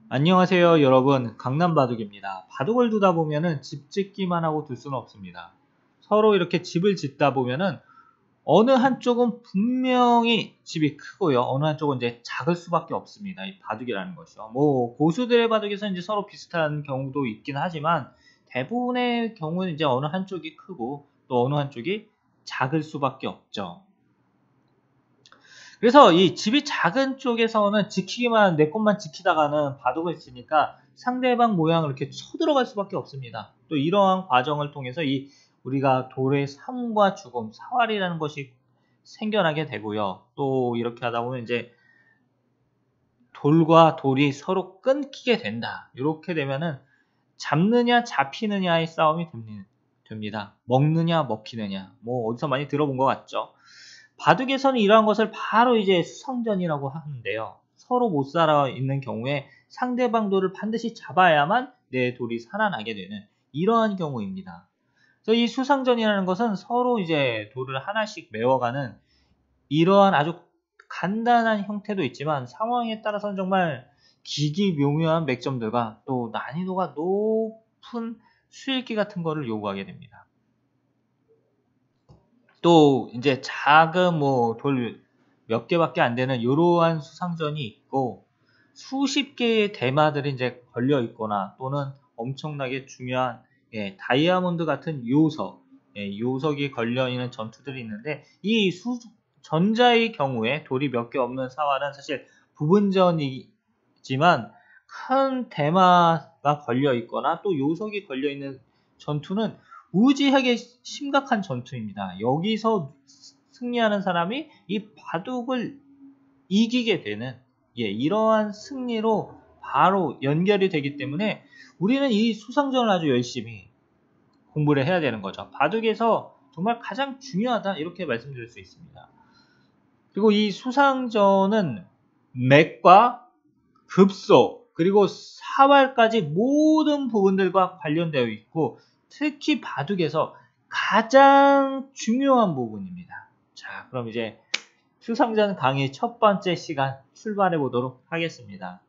안녕하세요 여러분, 강남바둑입니다. 바둑을 두다 보면은 집 짓기만 하고 둘 수는 없습니다. 서로 이렇게 집을 짓다 보면은 어느 한쪽은 분명히 집이 크고요, 어느 한쪽은 이제 작을 수밖에 없습니다. 이 바둑이라는 것이요. 뭐 고수들의 바둑에서 이제 서로 비슷한 경우도 있긴 하지만 대부분의 경우는 이제 어느 한쪽이 크고 또 어느 한쪽이 작을 수밖에 없죠. 그래서 이 집이 작은 쪽에서는 지키기만, 내 것만 지키다가는 바둑을 치니까 상대방 모양을 이렇게 쳐들어갈 수밖에 없습니다. 또 이러한 과정을 통해서 우리가 돌의 삶과 죽음, 사활이라는 것이 생겨나게 되고요. 또 이렇게 하다 보면 이제 돌과 돌이 서로 끊기게 된다. 이렇게 되면은 잡느냐 잡히느냐의 싸움이 됩니다. 먹느냐 먹히느냐. 뭐 어디서 많이 들어본 것 같죠. 바둑에서는 이러한 것을 바로 이제 수성전이라고 하는데요. 서로 못 살아 있는 경우에 상대방 돌을 반드시 잡아야만 내 돌이 살아나게 되는 이러한 경우입니다. 그래서 이 수상전이라는 것은 서로 이제 돌을 하나씩 메워가는 이러한 아주 간단한 형태도 있지만 상황에 따라서는 정말 기기묘묘한 맥점들과 또 난이도가 높은 수읽기 같은 거를 요구하게 됩니다. 또 이제 작은 뭐 돌 몇 개밖에 안 되는 이러한 수상전이 있고, 수십 개의 대마들이 이제 걸려 있거나 또는 엄청나게 중요한 다이아몬드 같은 요석, 요석이 걸려 있는 전투들이 있는데, 이 전자의 경우에 돌이 몇 개 없는 사활은 사실 부분전이지만 큰 대마가 걸려 있거나 또 요석이 걸려 있는 전투는 무지하게 심각한 전투입니다. 여기서 승리하는 사람이 이 바둑을 이기게 되는 이러한 승리로 바로 연결이 되기 때문에 우리는 이 수상전을 아주 열심히 공부를 해야 되는 거죠. 바둑에서 정말 가장 중요하다, 이렇게 말씀드릴 수 있습니다. 그리고 이 수상전은 맥과 급소 그리고 사활까지 모든 부분들과 관련되어 있고, 특히 바둑에서 가장 중요한 부분입니다. 자, 그럼 이제 수상전 강의 첫 번째 시간 출발해 보도록 하겠습니다.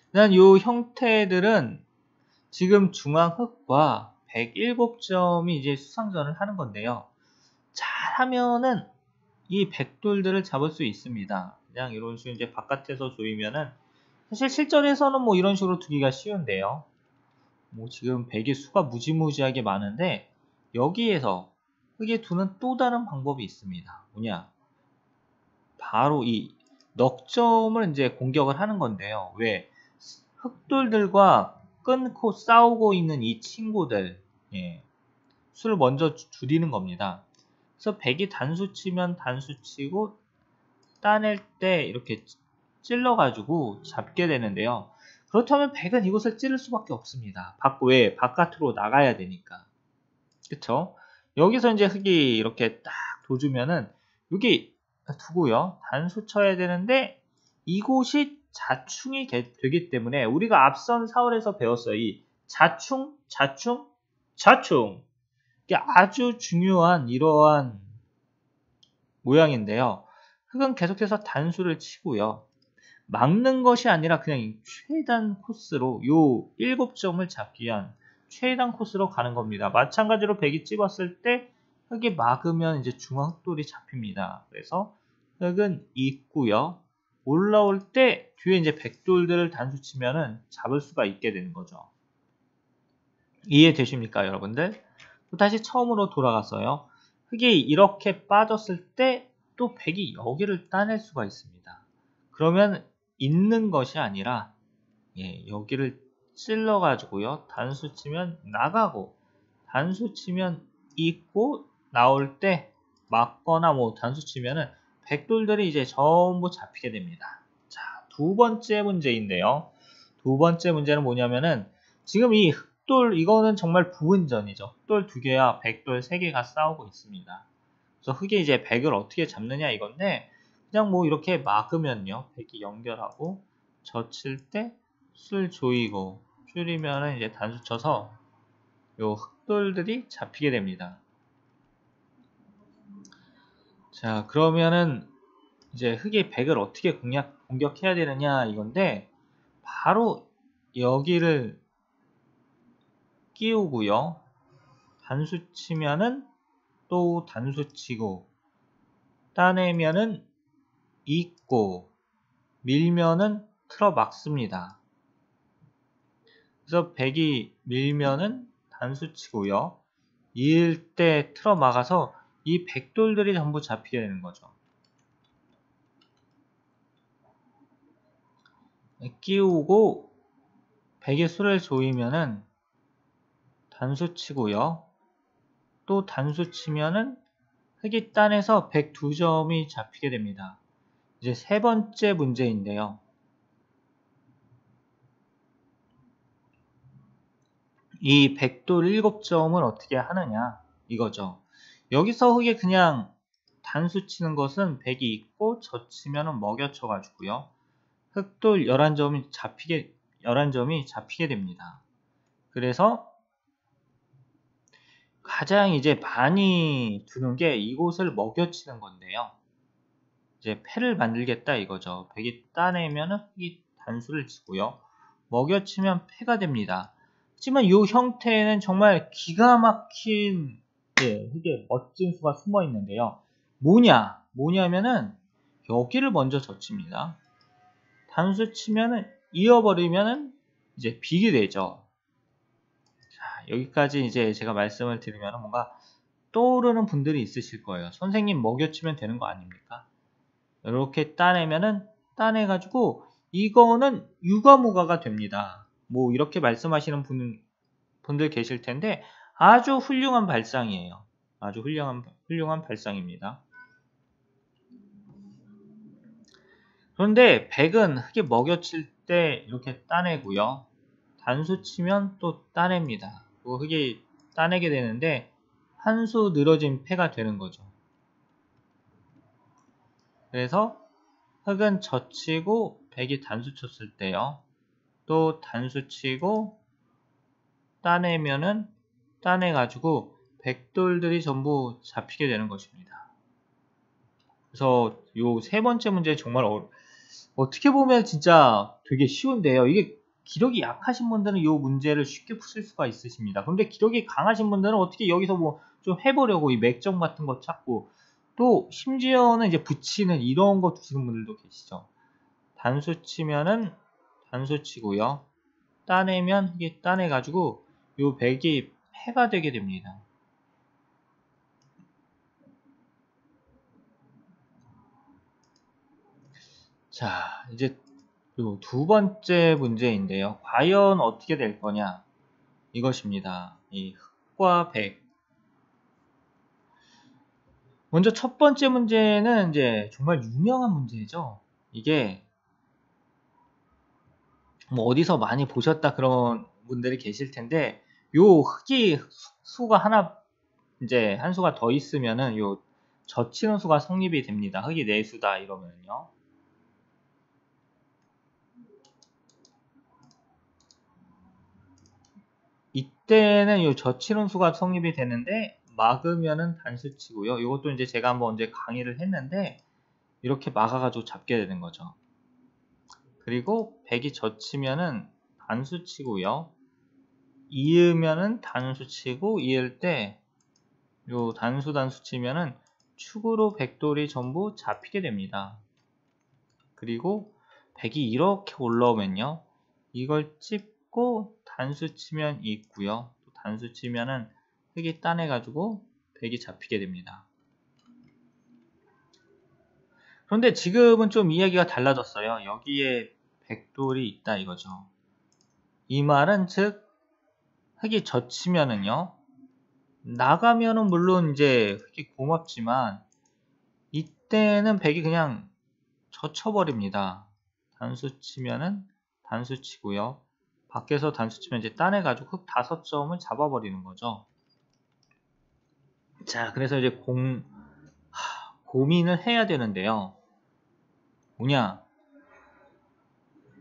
일단 이 형태들은 지금 중앙흑과 107점이 이제 수상전을 하는 건데요. 잘하면은 이 백돌들을 잡을 수 있습니다. 그냥 이런 식으로 이제 바깥에서 조이면은, 사실 실전에서는 뭐 이런 식으로 두기가 쉬운데요. 뭐 지금 백의 수가 무지무지하게 많은데 여기에서 흑에 두는 또 다른 방법이 있습니다. 뭐냐? 바로 이 넉점을 이제 공격을 하는 건데요. 왜? 흑돌들과 끊고 싸우고 있는 이 친구들, 수를 먼저 줄이는 겁니다. 그래서 백이 단수 치면 단수 치고 따낼 때 이렇게 찔러가지고 잡게 되는데요. 그렇다면 백은 이곳을 찌를 수밖에 없습니다. 왜? 바깥으로 나가야 되니까. 그쵸? 여기서 이제 흑이 이렇게 딱 둬주면은 여기 두고요. 단수 쳐야 되는데 이곳이 자충이 되기 때문에 우리가 앞선 사월에서 배웠어요. 이 자충, 자충, 자충. 이게 아주 중요한 이러한 모양인데요. 흑은 계속해서 단수를 치고요. 막는 것이 아니라 그냥 최단 코스로 요 7점을 잡기 위한 최단 코스로 가는 겁니다. 마찬가지로 백이 찍었을 때 흑이 막으면 이제 중앙 흑돌이 잡힙니다. 그래서 흑은 있고요. 올라올 때 뒤에 이제 백돌들을 단수 치면은 잡을 수가 있게 되는 거죠. 이해되십니까, 여러분들? 또 다시 처음으로 돌아갔어요. 흑이 이렇게 빠졌을 때 또 백이 여기를 따낼 수가 있습니다. 그러면 있는 것이 아니라 여기를 찔러 가지고요, 단수 치면 나가고 단수 치면 있고 나올 때 막거나 뭐 단수 치면은 백돌들이 이제 전부 잡히게 됩니다. 자, 두 번째 문제인데요. 두 번째 문제는 뭐냐면은 지금 이 흑돌, 이거는 정말 부분전이죠. 흑돌 2개와 백돌 3개가 싸우고 있습니다. 그래서 흑이 이제 백을 어떻게 잡느냐 이건데, 그냥 뭐 이렇게 막으면요, 백이 연결하고 젖힐 때 술 조이고 줄이면은 이제 단수 쳐서 요 흑돌들이 잡히게 됩니다. 자, 그러면은 이제 흑이 백을 어떻게 공격해야 되느냐 이건데, 바로 여기를 끼우고요. 단수 치면은 또 단수 치고, 따내면은 잇고, 밀면은 틀어 막습니다. 그래서 백이 밀면은 단수 치고요. 이을 때 틀어 막아서 이 백돌들이 전부 잡히게 되는 거죠. 끼우고 백의 수를 조이면은 단수 치고요. 또 단수 치면은 흑이 딴에서 102점이 잡히게 됩니다. 이제 세 번째 문제인데요. 이 백돌 7점을 어떻게 하느냐 이거죠. 여기서 흑이 그냥 단수 치는 것은 백이 있고 젖히면 먹여쳐 가지고요. 흑돌 11점이 잡히게 됩니다. 그래서 가장 이제 많이 두는 게 이곳을 먹여치는 건데요. 이제 패를 만들겠다 이거죠. 백이 따내면 흑이 단수를 치고요. 먹여치면 패가 됩니다. 하지만 이 형태에는 정말 기가 막힌 흑의 멋진 수가 숨어 있는데요. 뭐냐면은 여기를 먼저 젖힙니다. 단수 치면은 이어버리면은 이제 비게 되죠. 자, 여기까지 이제 제가 말씀을 드리면 뭔가 떠오르는 분들이 있으실 거예요. 선생님 먹여치면 되는 거 아닙니까? 이렇게 따내가지고 이거는 유가무가가 됩니다. 뭐 이렇게 말씀하시는 분들 계실 텐데 아주 훌륭한 발상이에요. 아주 훌륭한 발상입니다. 그런데 백은 흑이 먹여칠 때 이렇게 따내고요. 단수 치면 또 따냅니다. 그리고 흑이 따내게 되는데 한 수 늘어진 패가 되는 거죠. 그래서 흑은 젖히고 백이 단수 쳤을 때요. 또 단수 치고 따내면은 따내가지고 백돌들이 전부 잡히게 되는 것입니다. 그래서 요 세 번째 문제 정말 어떻게 보면 진짜 되게 쉬운데요. 이게 기력이 약하신 분들은 이 문제를 쉽게 푸실 수가 있으십니다. 그런데 기력이 강하신 분들은 어떻게 여기서 뭐 좀 해보려고 이 맥점 같은 거 찾고, 또 심지어는 이제 붙이는 이런 거 두시는 분들도 계시죠. 단수 치면은 단수 치고요. 따내면 이게 따내가지고 요 백이 패가 되게 됩니다. 자, 이제 요 두 번째 문제인데요. 과연 어떻게 될 거냐? 이것입니다. 이 흑과 백. 먼저 첫 번째 문제는 이제 정말 유명한 문제죠. 이게 뭐 어디서 많이 보셨다 그런 분들이 계실 텐데, 요 흑이 수가 하나, 이제 한 수가 더 있으면은 요 젖히는 수가 성립이 됩니다. 흑이 4수다 이러면요. 이때는 요 젖히는 수가 성립이 되는데 막으면은 단수 치고요. 이것도 이제 제가 한번 언제 강의를 했는데 이렇게 막아가지고 잡게 되는 거죠. 그리고 백이 젖히면은 단수 치고요. 이으면은 단수 치고, 이을 때 요 단수 치면은 축으로 백돌이 전부 잡히게 됩니다. 그리고 백이 이렇게 올라오면요. 이걸 찝고 단수 치면 있고요. 또 단수 치면은 흑이 따내가지고 백이 잡히게 됩니다. 그런데 지금은 좀 이야기가 달라졌어요. 여기에 백돌이 있다 이거죠. 이 말은 즉 흑이 젖히면은요. 나가면은 물론 이제 흑이 고맙지만 이때는 백이 그냥 젖혀버립니다. 단수 치면은 단수 치고요. 밖에서 단수 치면 이제 따내가지고 흑 5점을 잡아버리는 거죠. 자, 그래서 이제 고민을 해야 되는데요. 뭐냐?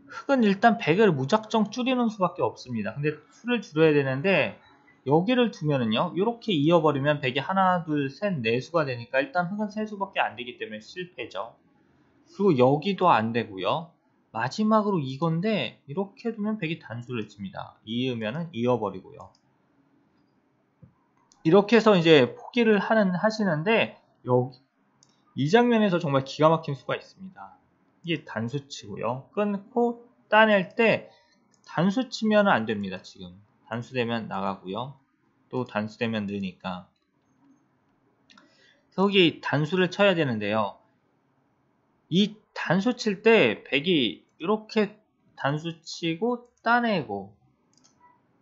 흑은 일단 백을 무작정 줄이는 수밖에 없습니다. 근데 수를 줄여야 되는데 여기를 두면은요. 이렇게 이어버리면 백이 하나, 둘, 셋, 네 수가 되니까 일단 흑은 3수밖에 안 되기 때문에 실패죠. 그리고 여기도 안 되고요. 마지막으로 이건데 이렇게 두면 백이 단수를 칩니다. 이으면은 이어버리고요. 이렇게 해서 이제 포기를 하시는데 여기 이 장면에서 정말 기가 막힌 수가 있습니다. 이게 단수 치고요. 끊고 따낼 때 단수 치면 안 됩니다. 지금 단수 되면 나가고요. 또 단수 되면 느니까 여기 단수를 쳐야 되는데요. 이 단수 칠 때 백이 이렇게 단수 치고 따내고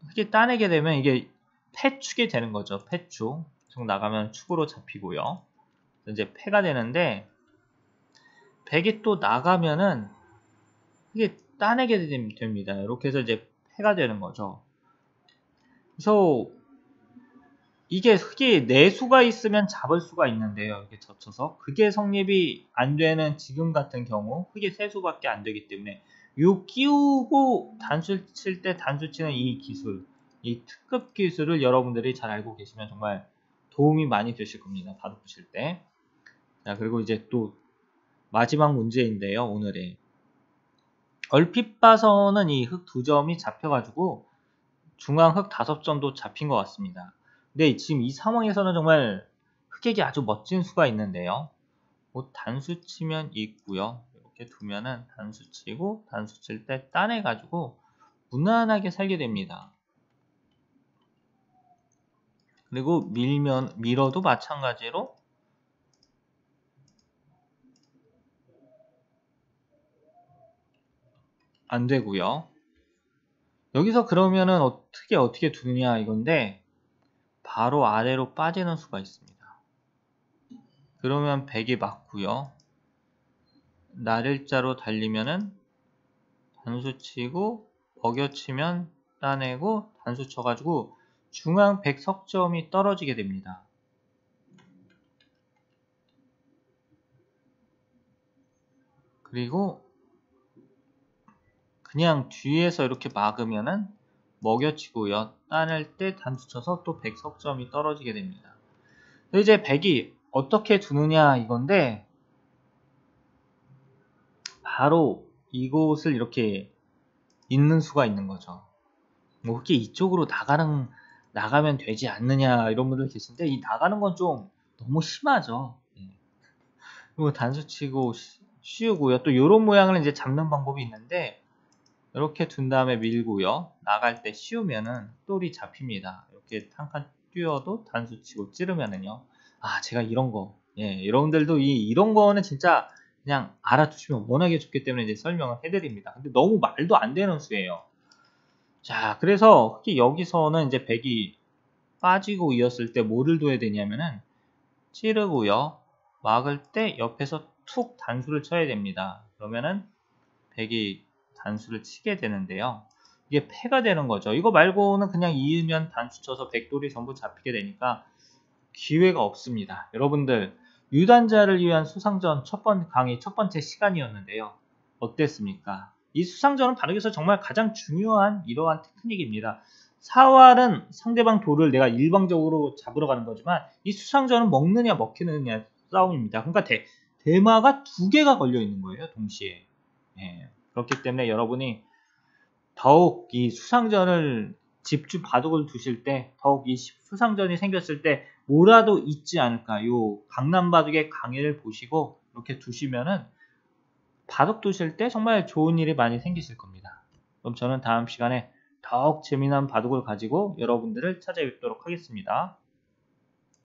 이렇게 따내게 되면 이게 패축이 되는 거죠. 패축. 계속 나가면 축으로 잡히고요. 이제 패가 되는데 백이 또 나가면은 이게 따내게 됩니다. 이렇게 해서 이제 패가 되는 거죠. 그래서 이게 흙이 내수가 있으면 잡을 수가 있는데요. 이렇게 젖혀서 그게 성립이 안 되는 지금 같은 경우 흙이 세수밖에 안 되기 때문에 요 끼우고 단수 칠 때 단수 치는 이 기술, 이 특급 기술을 여러분들이 잘 알고 계시면 정말 도움이 많이 되실 겁니다. 바둑 두실 때. 자, 그리고 이제 또 마지막 문제인데요. 오늘의 얼핏 봐서는 이 흙 2점이 잡혀가지고 중앙 흙 5점도 잡힌 것 같습니다. 근데 지금 이 상황에서는 정말 흑액이 아주 멋진 수가 있는데요. 단수 치면 있고요. 이렇게 두면은 단수 치고 단수 칠 때 따내가지고 무난하게 살게 됩니다. 그리고 밀어도 마찬가지로 안 되고요. 여기서 그러면은 어떻게 두느냐 이건데 바로 아래로 빠지는 수가 있습니다. 그러면 백이 맞고요. 날일자로 달리면은 단수 치고 버겨치면 따내고 단수 쳐가지고 중앙 100석점이 떨어지게 됩니다. 그리고 그냥 뒤에서 이렇게 막으면은 먹여치고요. 따낼 때 단수 쳐서 또 100석점이 떨어지게 됩니다. 이제 백이 어떻게 두느냐 이건데 바로 이곳을 이렇게 있는 수가 있는 거죠. 뭐 그렇게 이쪽으로 나가면 되지 않느냐 이런 분들 계신데 이 나가는 건 좀 너무 심하죠. 그리고 단수 치고 씌우고요. 또 이런 모양을 이제 잡는 방법이 있는데 이렇게 둔 다음에 밀고요. 나갈 때 씌우면은 똘이 잡힙니다. 이렇게 한 칸 띄워도 단수 치고 찌르면은요. 아, 제가 이런 거, 여러분들도 이런 거는 진짜 그냥 알아두시면 워낙에 좋기 때문에 이제 설명을 해드립니다. 근데 너무 말도 안 되는 수예요. 자, 그래서 여기서는 이제 백이 빠지고 이었을 때 뭐를 둬야 되냐면은 찌르고요. 막을 때 옆에서 툭 단수를 쳐야 됩니다. 그러면은 백이 단수를 치게 되는데요. 이게 패가 되는 거죠. 이거 말고는 그냥 이으면 단수 쳐서 백돌이 전부 잡히게 되니까 기회가 없습니다. 여러분들 유단자를 위한 수상전 강의 첫 번째 시간이었는데요. 어땠습니까? 이 수상전은 바둑에서 정말 가장 중요한 이러한 테크닉입니다. 사활은 상대방 돌을 내가 일방적으로 잡으러 가는 거지만 이 수상전은 먹느냐 먹히느냐 싸움입니다. 그러니까 대마가 2개가 걸려 있는 거예요. 동시에. 그렇기 때문에 여러분이 더욱 이 수상전을 바둑을 두실 때 더욱 이 수상전이 생겼을 때 뭐라도 있지 않을까 요 강남바둑의 강의를 보시고 이렇게 두시면은 바둑 두실 때 정말 좋은 일이 많이 생기실 겁니다. 그럼 저는 다음 시간에 더욱 재미난 바둑을 가지고 여러분들을 찾아뵙도록 하겠습니다.